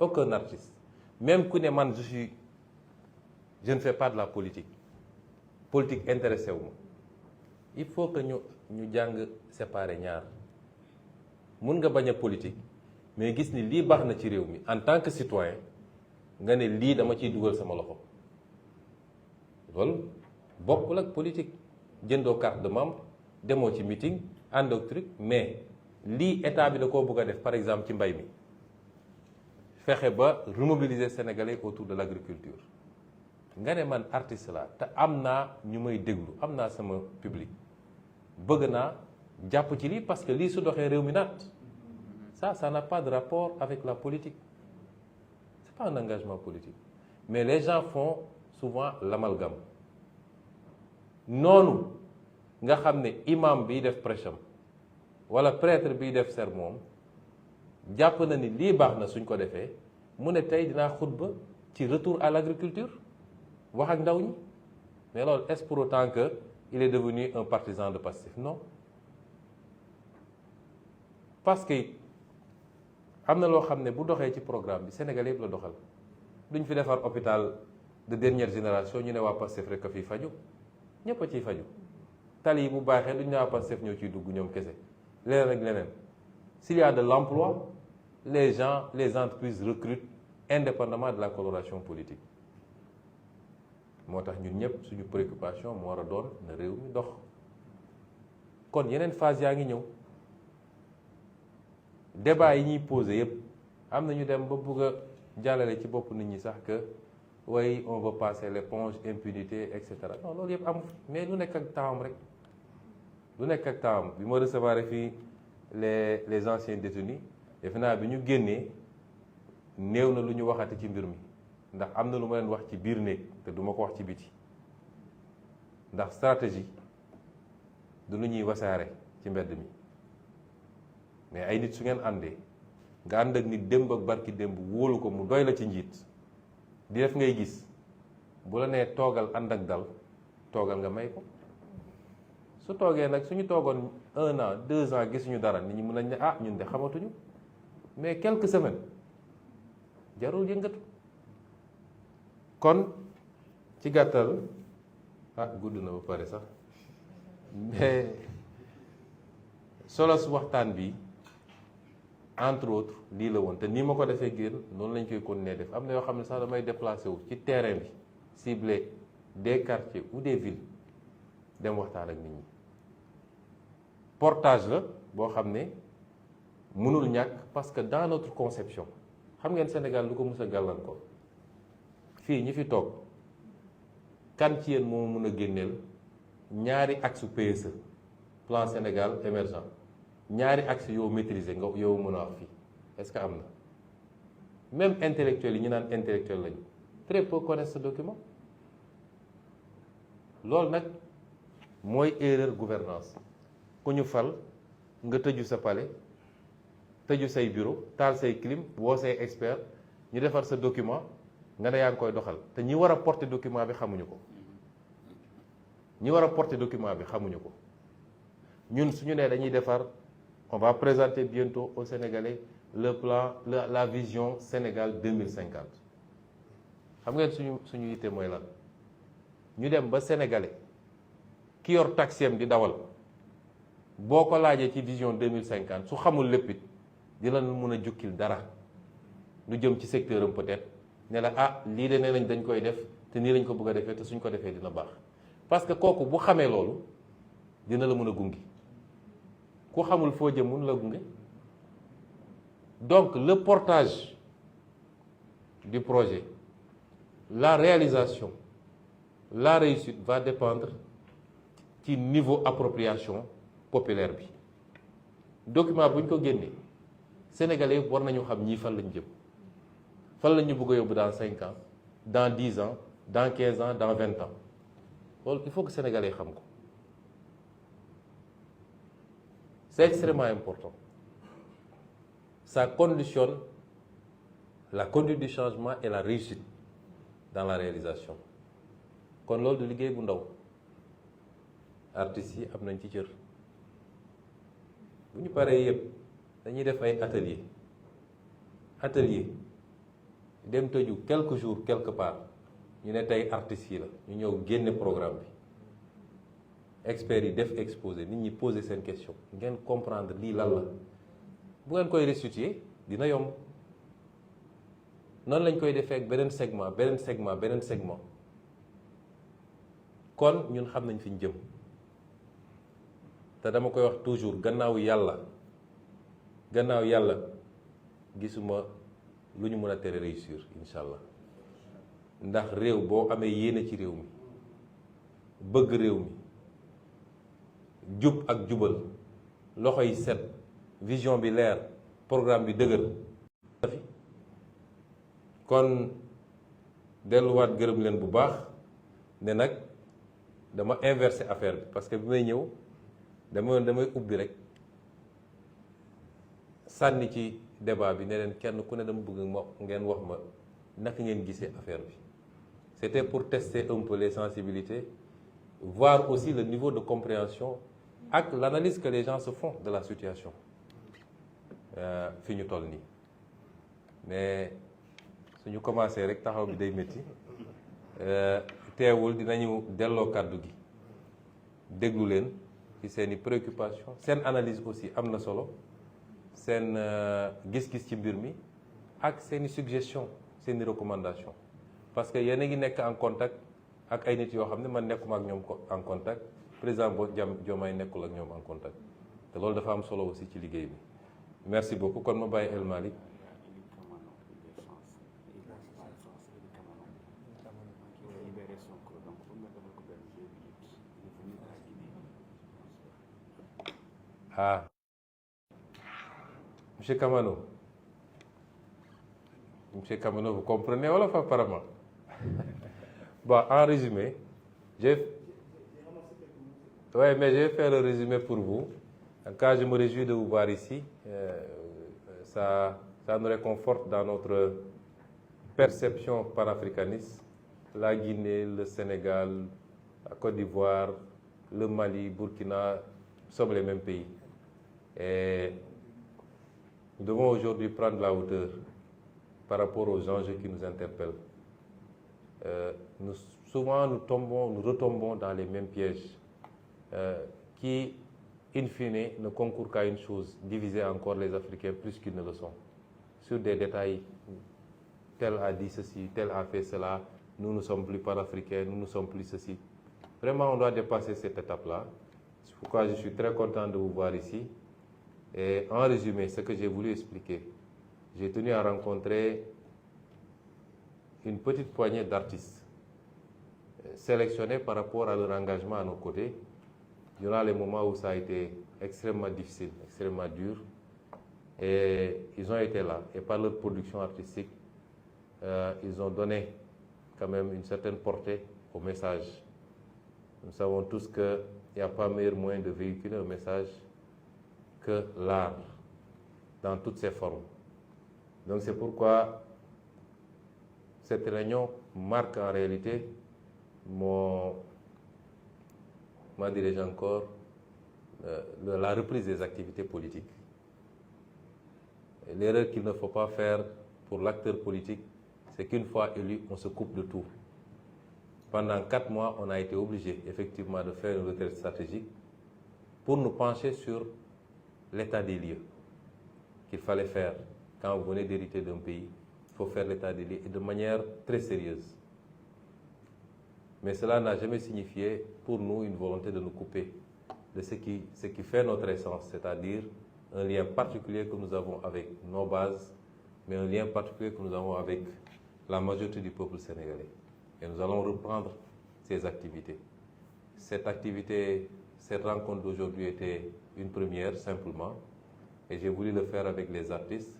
aucun artiste même ku ne man je ne fais pas de la politique intéressé wu ma il faut que ñu jàng séparer ñaar mun nga bañ a politique mais gis ni lii baax na ci réew mi en tant que citoyen nga ne lii dama ciy dugal sama loxo loolu bokkul ak politique jëndoo carte de membre demoo ci meeting ànd ak truc mais lii état bi da koo bëgg a def par exemple ci mbay mi fexe ba remobiliser Sénégalais autour de l'agriculture nga ne man artiste la te am naa ñu may déglu am naa sama public bëgg naa jàpp ci lii parce que lii su doxee réew mi naat ça n'a pas de rapport avec la politique c'est pas un engagement politique mais les gens font souvent l'amalgame noonu nga xam ne imam biy def prêcham wala prêtre biy def sermon jàpp na ni lii baax na suñ ko defee mu ne tey dinaa xutba ci retour à l'agriculture wax ak ndaw ñi mais loolu est-ce pour autant que il est devenu un partisan de Pastef? Non, parce que am na loo xam ne bu doxee ci programme bi Sénégal yëpp la doxal. duñ fi defar hôpital de dernière génération ñu ne waa Pastef rek a fiy faju ñëpp a ciy faju tali yi bu baaxee duñ ne waa Pastef ñoo ciy dugg ñoom kese leneen ak leneen. S'il y a de l'emploi, les gens, les entreprises recrutent indépendamment de la coloration politique. moo tax ñun ñëpp suñu préoccupation moo war a doon na réew mi dox kon yeneen phase yaa ngi ñëw débat yi ñuy posé yëpp am na ñu dem ba bugg a jàllale ci bopp nit ñi sax que oui on veut passer l'éponge impunité et cetera non loolu yëpp amu mais lu nekk ak temps rek lu nekk ak temps bi ma recevoir fii les anciens détenus defe naa bi ñu génnee néew na lu ñu waxati ci mbir mi ndax am na lu ma leen wax ci biir néeg te du ma ko wax ci biti ndax stratégie du lu ñuy wasaare ci mbedd mi mais ay nit su ngeen àndee nga ànd ak nit démb ak barki démb wóolu ko mu doy la ci njiit di def ngay gis bu la nee toogal ànd ak dal toogal nga may ko su toogee nag suñu toogoon 1 an 2 ans gisuñu dara nit ñi mën nañ ne ah ñun de xamatuñu mais quelques semaines jarul yëngatu kon ci gàttal gudd na ba pare sax mais solos waxtaan bi entre autres lii la woon te nii ma ko defee génn noonu lañ koy continuer def am na yoo xam ne sax damay déplacé wu ci terrain bi ciblé des quartiers ou des villes dem waxtaan ak nit ñi portage la boo xam ne mënul ñàkk parce que dans notre conception xam ngeen Sénégal lu ko mës a gàllankoor fii ñi fi toog kan ci yéen moo mën a génneel ñaari axe PSE plan Sénégal émergent ñaari axe yow maîtriser nga yow mën a wax fii est-ce que am na même intellectuels yi ñu naan intellectuel lañu très peu connaissent ce document loolu nag mooy erreur gouvernance ku ñu fal nga tëju sa palais tëju say bureau taal say clim woo say expert ñu defar sa document nga ne yaa ngi koy doxal te ñi war a porter document bi xamuñu ko ñi war a porter document bi xamuñu ko ñun suñu nee dañuy defar on va présenter bientôt aux Sénégalais le plan la vision Sénégal 2050 xam ngeen suñu yitte mooy lan ñu dem ba Sénégalais ki yor taxiem di dawal boo ko laajee ci vision 2050 su xamul lépp it dina mën a jukkil dara lu jëm ci secteur am peut-être ne la ah lii de nee nañ dañ koy def te nii lañ ko bëgg a defee te suñ ko defee dina baax parce que kooku bu xamee loolu dina la mën a gunge ku xamul foo jëm mun la gunge donc le portage du projet la réalisation la réussite va dépendre ci niveau appropriation populaire bi document bu ñu ko génnee sénégalais yëpp war nañu xam ñii fan lañu jëm fan la ñu bëgg a yóbbu dans 5 ans dans 10 ans dans 15 ans dans 20 ans loolu il faut que sénégalais yi xam ko c'est extrêmement important ça conditionne la conduite du changement et la réussite dans la réalisation kon loolu du liggéey bu ndaw artistes yi am nañ ci cër bu ñu paree yëpp dañuy def ay atelier dem tëju quelques jours quelque part ñu ne tey artistes yi la ñu ñëw génne programme bi experts yi def exposé nit ñi poser seen question ngeen comprendre lii lan la bu ngeen koy restituer dina yomb noonu lañ koy defee ak beneen segment kon ñun xam nañ fi ñu jëm te dama koy wax toujours gannaaw yàlla gisuma lu ñu mën a tere réussir incha allah ndax réew boo amee yéene ci réew mi bëgg réew mi jub ak jubal loxo yi set vision bi leer programme bi dëgër kon delluwaat gërëm leen bu baax ne nag dama inversé affaire bi parce que bi may ñëw damay ubbi rek sànni ci débat bi ne leen kenn ku ne dama bëgg ngeen wax ma naka ngeen gisee affaire bi c'était pour tester un peu les sensibilités voir aussi le niveau de compréhension ak l'analyse que les gens se font de la situation fi ñu toll nii mais suñu commencé rek taxaw bi day métti teewul dinañu delloo kàddu gi déglu leen ci seeni préoccupation seen analyse aussi am na solo seen gis-gis ci mbir mi ak seeni suggestion seeni recommandation parce que yéen a ngi nekk en contact ak ay nit yoo xam ne man nekkuma ak ñoom en contact président Diomaye nekkul ak ñoom en contact te loolu dafa am solo aussi ci liggéey bi merci beaucoup kon ma bàyyi El Malick. Ah, Monsieur Kamano, vous comprenez wolof apparemment. Bon, en résumé, mais je vais faire un résumé pour vous. Quand je me réjouis de vous voir ici, ça nous réconforte dans notre perception panafricaniste. La Guinée, le Sénégal, la Côte d'Ivoire, le Mali, Burkina, nous sommes les mêmes pays. Et nous devons aujourd'hui prendre la hauteur par rapport aux enjeux qui nous interpellent. Souvent, nous retombons dans les mêmes pièges qui, in fine, ne concourent qu'à une chose, diviser encore les Africains plus qu'ils ne le sont. Sur des détails, tel a dit ceci, tel a fait cela, nous ne sommes plus panafricains, nous ne sommes plus ceci. Vraiment, on doit dépasser cette étape-là. C'est pourquoi je suis très content de vous voir ici. Et en résumé, ce que j'ai voulu expliquer, j'ai tenu à rencontrer une petite poignée d'artistes sélectionnés par rapport à leur engagement à nos côtés, durant les moments où ça a été extrêmement difficile, extrêmement dur. Et ils ont été là. Et par leur production artistique, ils ont donné quand même une certaine portée au message. Nous savons tous qu'il n'y a pas meilleur moyen de véhiculer un message que l'art, dans toutes ses formes. Donc c'est pourquoi cette réunion marque en réalité la reprise des activités politiques. L'erreur qu'il ne faut pas faire pour l'acteur politique, c'est qu'une fois élu, on se coupe de tout. Pendant 4 mois, on a été obligé effectivement de faire une retraite stratégique pour nous pencher sur l'état des lieux qu'il fallait faire. Quand vous venez d'hériter d'un pays, il faut faire l'état des lieux et de manière très sérieuse. Mais cela n'a jamais signifié pour nous une volonté de nous couper de ce qui fait notre essence, c'est-à-dire un lien particulier que nous avons avec nos bases, mais un lien particulier que nous avons avec la majorité du peuple sénégalais. Et nous allons reprendre ces activités. Cette rencontre d'aujourd'hui était une première, simplement, et j'ai voulu le faire avec les artistes.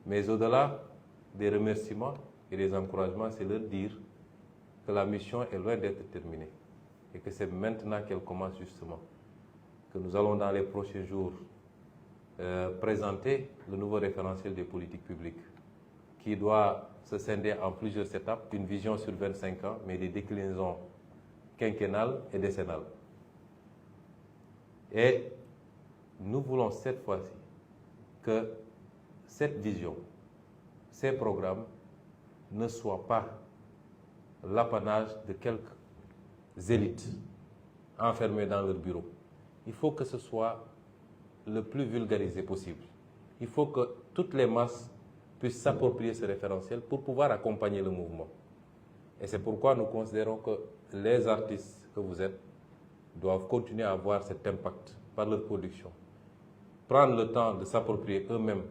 Mais au-delà des remerciements et des encouragements, c'est leur dire que la mission est loin d'être terminée et que c'est maintenant qu'elle commence justement. Que nous allons dans les prochains jours présenter le nouveau référentiel des politiques publiques qui doit se scinder en plusieurs étapes, une vision sur 25 ans, mais des déclinaisons quinquennales et décennales. Et nous voulons cette fois-ci que cette vision, ces programmes ne soit pas l'apanage de quelques élites enfermées dans leur bureau. Il faut que ce soit le plus vulgarisé possible. Il faut que toutes les masses puissent s'approprier ce référentiel pour pouvoir accompagner le mouvement. Et c'est pourquoi nous considérons que les artistes que vous êtes doivent continuer à avoir cet impact par leur production. Prendre le temps de s'approprier eux-mêmes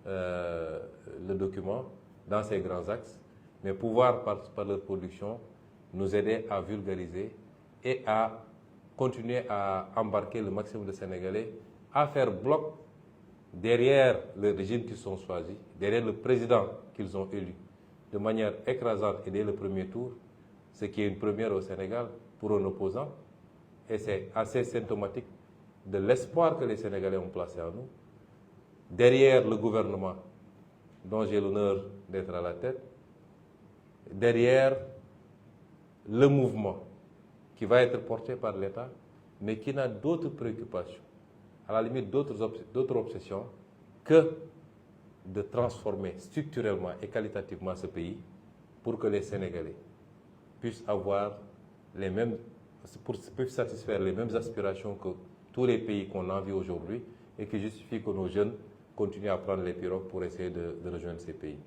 le document dans ses grands axes, mais pouvoir, par leur production, nous aider à vulgariser et à continuer à embarquer le maximum de Sénégalais, à faire bloc derrière le régime qu'ils ont choisi, derrière le président qu'ils ont élu, de manière écrasante et dès le premier tour, ce qui est une première au Sénégal pour un opposant. Et c'est assez symptomatique de l'espoir que les Sénégalais ont placé en nous, derrière le gouvernement dont j'ai l'honneur d'être à la tête, derrière le mouvement qui va être porté par l'État, mais qui n'a d'autres préoccupations, à la limite d'autres obsessions, que de transformer structurellement et qualitativement ce pays pour que les Sénégalais puissent avoir les mêmes, puissent satisfaire les mêmes aspirations que tous les pays qu'on envie aujourd'hui et qui justifient que nos jeunes continuent à prendre les pirogues pour essayer de rejoindre ces pays.